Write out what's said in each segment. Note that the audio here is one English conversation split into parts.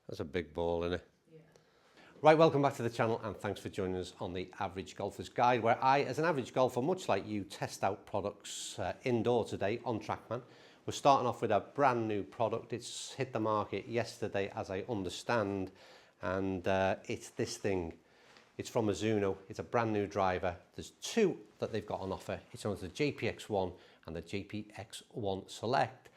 That's a big ball, isn't it? Yeah. Right, welcome back to the channel and thanks for joining us on the Average Golfer's Guide, where I, as an average golfer, much like you, test out products indoor today on TrackMan. We're starting off with a brand new product. It's hit the market yesterday, as I understand, and it's this thing. It's from Mizuno. It's a brand new driver. There's two that they've got on offer. It's known as the JPX1 and the JPX1 Select.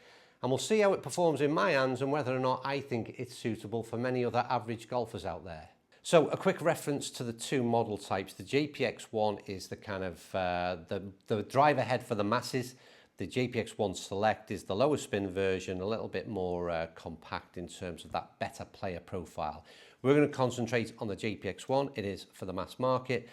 And we'll see how it performs in my hands and whether or not I think it's suitable for many other average golfers out there. So a quick reference to the two model types. The JPX1 is the kind of the driver head for the masses. The JPX1 Select is the lower spin version, a little bit more compact in terms of that better player profile. We're going to concentrate on the JPX1. It is for the mass market.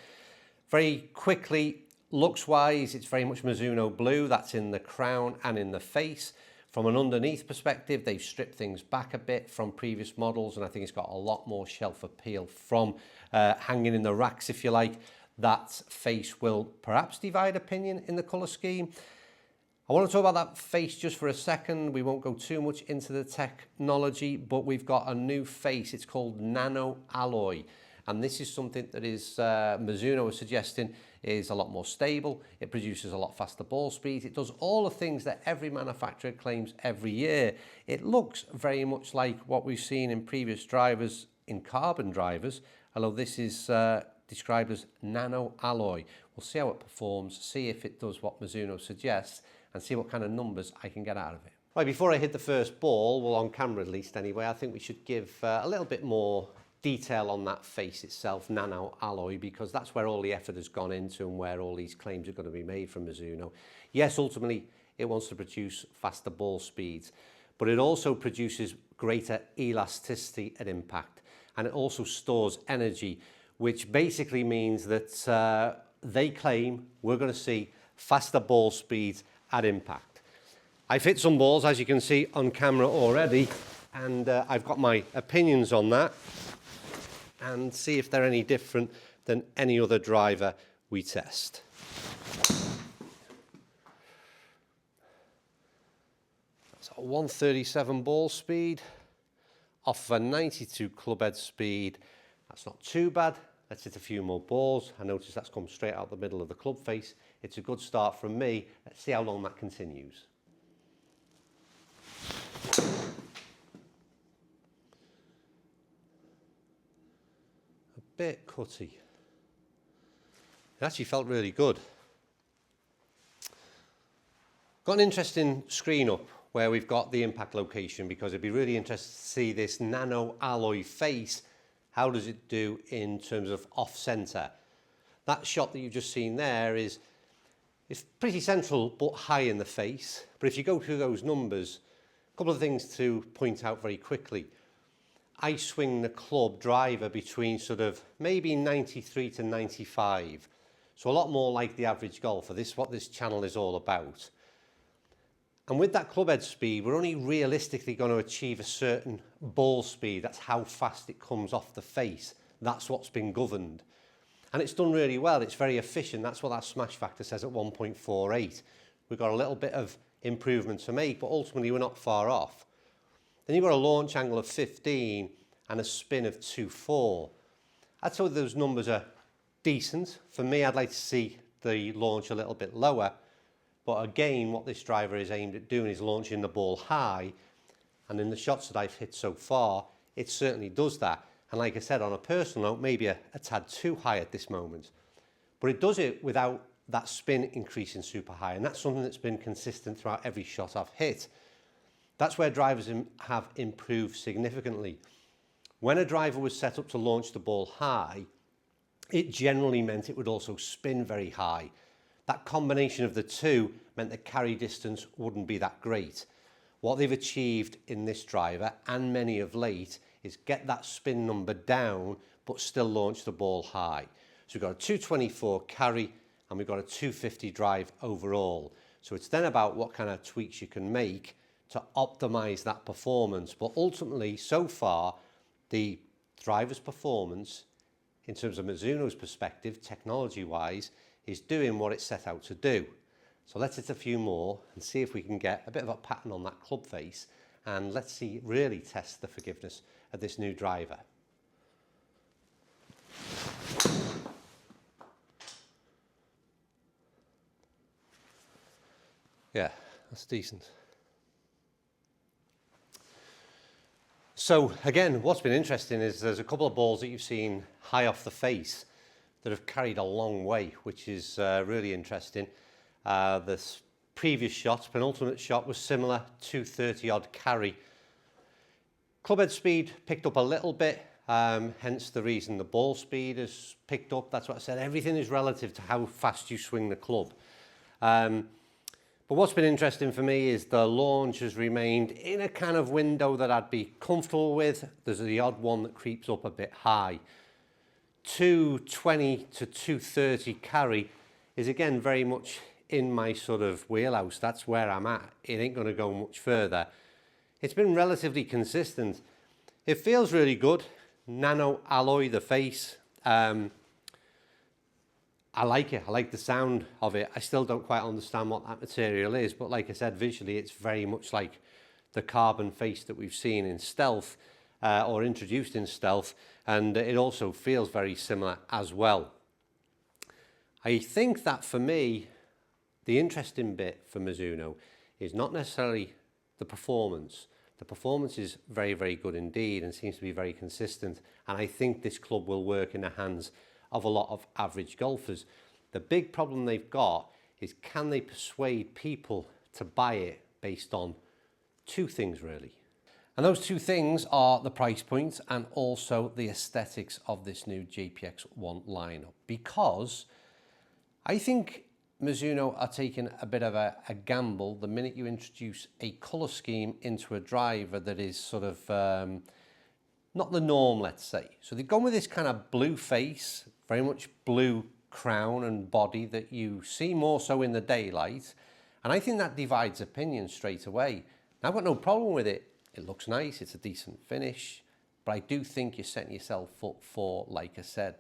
Very quickly, looks-wise, it's very much Mizuno blue. That's in the crown and in the face. From an underneath perspective, they've stripped things back a bit from previous models, and I think it's got a lot more shelf appeal from hanging in the racks, if you like. That face will perhaps divide opinion in the colour scheme. I want to talk about that face just for a second. We won't go too much into the technology, but we've got a new face. It's called nano alloy. And this is something that is Mizuno is suggesting is a lot more stable. It produces a lot faster ball speeds. It does all the things that every manufacturer claims every year. It looks very much like what we've seen in previous drivers, in carbon drivers, although this is described as nano alloy. We'll see how it performs, see if it does what Mizuno suggests, and see what kind of numbers I can get out of it. Right, before I hit the first ball, well, on camera at least anyway, I think we should give a little bit more detail on that face itself, nano alloy, because that's where all the effort has gone into and where all these claims are going to be made from Mizuno. Yes, ultimately, it wants to produce faster ball speeds, but it also produces greater elasticity at impact, and it also stores energy, which basically means that they claim we're going to see faster ball speeds at impact. I've hit some balls, as you can see on camera already, and I've got my opinions on that and see if they're any different than any other driver we test. That's a 137 ball speed off a 92 club head speed. That's not too bad. Let's hit a few more balls. I notice that's come straight out the middle of the club face. It's a good start from me. Let's see how long that continues. A bit cutty. It actually felt really good. Got an interesting screen up where we've got the impact location, because it'd be really interesting to see this nano alloy face. How does it do in terms of off-center? That shot that you've just seen there is pretty central but high in the face. But if you go through those numbers, a couple of things to point out very quickly. I swing the club driver between sort of maybe 93 to 95. So a lot more like the average golfer. This is what this channel is all about. And with that club head speed, we're only realistically going to achieve a certain ball speed. That's how fast it comes off the face. That's what's been governed. And it's done really well. It's very efficient. That's what that smash factor says at 1.48. We've got a little bit of improvement to make, but ultimately we're not far off. Then you've got a launch angle of 15 and a spin of 2.4. I'd say those numbers are decent. For me, I'd like to see the launch a little bit lower. But again, what this driver is aimed at doing is launching the ball high. And in the shots that I've hit so far, it certainly does that. And like I said, on a personal note, maybe a tad too high at this moment. But it does it without that spin increasing super high. And that's something that's been consistent throughout every shot I've hit. That's where drivers have improved significantly. When a driver was set up to launch the ball high, it generally meant it would also spin very high. That combination of the two meant the carry distance wouldn't be that great. What they've achieved in this driver, and many of late, is get that spin number down, but still launch the ball high. So we've got a 224 carry, and we've got a 250 drive overall. So it's then about what kind of tweaks you can make to optimize that performance. But ultimately, so far, the driver's performance, in terms of Mizuno's perspective, technology-wise, is doing what it set out to do. So let's hit a few more and see if we can get a bit of a pattern on that club face, and let's see, really test the forgiveness at this new driver. Yeah, that's decent. So again, what's been interesting is there's a couple of balls that you've seen high off the face that have carried a long way, which is really interesting. This previous shot, penultimate shot, was similar, 230 odd carry. Clubhead speed picked up a little bit, hence the reason the ball speed has picked up. That's what I said, everything is relative to how fast you swing the club. But what's been interesting for me is the launch has remained in a kind of window that I'd be comfortable with. There's the odd one that creeps up a bit high. 220 to 230 carry is again very much in my sort of wheelhouse. That's where I'm at. It ain't going to go much further. It's been relatively consistent. It feels really good. Nano alloy, the face. I like it. I like the sound of it. I still don't quite understand what that material is, but like I said, visually it's very much like the carbon face that we've seen in Stealth or introduced in Stealth, and it also feels very similar as well. I think that for me, the interesting bit for Mizuno is not necessarily the performance. The performance is very, very good indeed and seems to be very consistent, and I think this club will work in the hands of a lot of average golfers. The big problem they've got is, can they persuade people to buy it based on two things really? And those two things are the price point and also the aesthetics of this new JPX1 lineup. Because I think Mizuno are taking a bit of a gamble the minute you introduce a colour scheme into a driver that is sort of not the norm, let's say. So they've gone with this kind of blue face, very much blue crown and body that you see more so in the daylight. And I think that divides opinion straight away. Now, I've got no problem with it. It looks nice, it's a decent finish. But I do think you're setting yourself up for, like I said,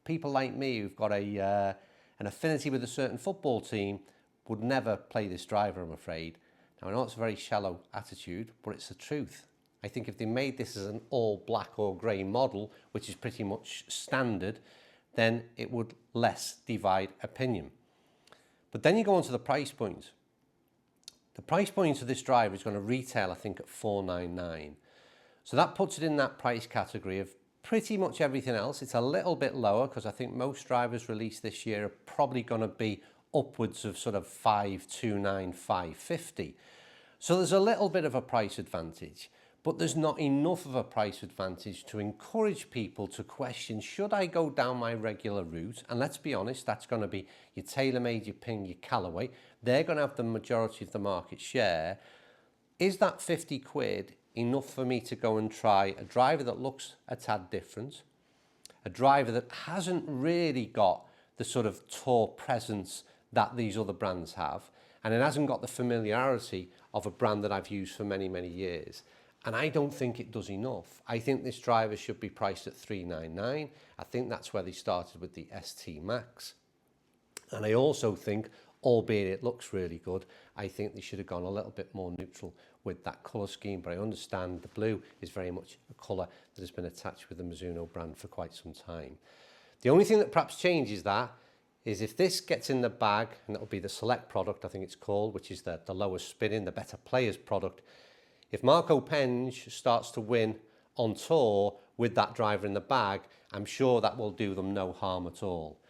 people like me who've got an affinity with a certain football team would never play this driver, I'm afraid. Now, I know it's a very shallow attitude, but it's the truth. I think if they made this as an all black or grey model, which is pretty much standard, then it would less divide opinion. But then you go on to the price point. The price point of this driver is going to retail, I think, at $499. So that puts it in that price category of pretty much everything else. It's a little bit lower because I think most drivers released this year are probably going to be upwards of sort of $529, $550. So there's a little bit of a price advantage. But there's not enough of a price advantage to encourage people to question, should I go down my regular route? And let's be honest, that's going to be your TaylorMade, your Ping, your Callaway. They're going to have the majority of the market share. Is that 50 quid enough for me to go and try a driver that looks a tad different, a driver that hasn't really got the sort of tour presence that these other brands have, and it hasn't got the familiarity of a brand that I've used for many, many years? And I don't think it does enough. I think this driver should be priced at $399. I think that's where they started with the ST Max. And I also think, albeit it looks really good, I think they should have gone a little bit more neutral with that colour scheme. But I understand the blue is very much a colour that has been attached with the Mizuno brand for quite some time. The only thing that perhaps changes that is if this gets in the bag, and that'll be the Select product, I think it's called, which is the lowest spinning, the Better Players product. If Marco Penge starts to win on tour with that driver in the bag, I'm sure that will do them no harm at all.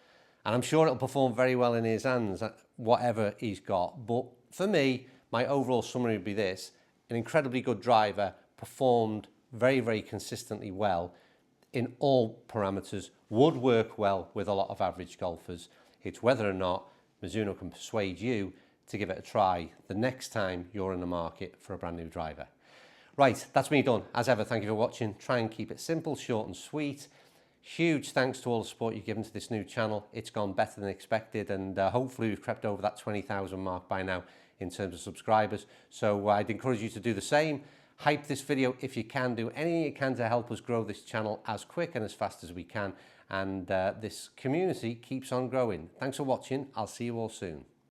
And I'm sure it'll perform very well in his hands, whatever he's got. But for me, my overall summary would be this: an incredibly good driver, performed very, very consistently well in all parameters, would work well with a lot of average golfers. It's whether or not Mizuno can persuade you to give it a try the next time you're in the market for a brand new driver. Right, that's me done. As ever, thank you for watching. Try and keep it simple, short and sweet. Huge thanks to all the support you've given to this new channel. It's gone better than expected, and hopefully we've crept over that 20,000 mark by now in terms of subscribers. So I'd encourage you to do the same. Hype this video if you can. Do anything you can to help us grow this channel as quick and as fast as we can. And this community keeps on growing. Thanks for watching. I'll see you all soon.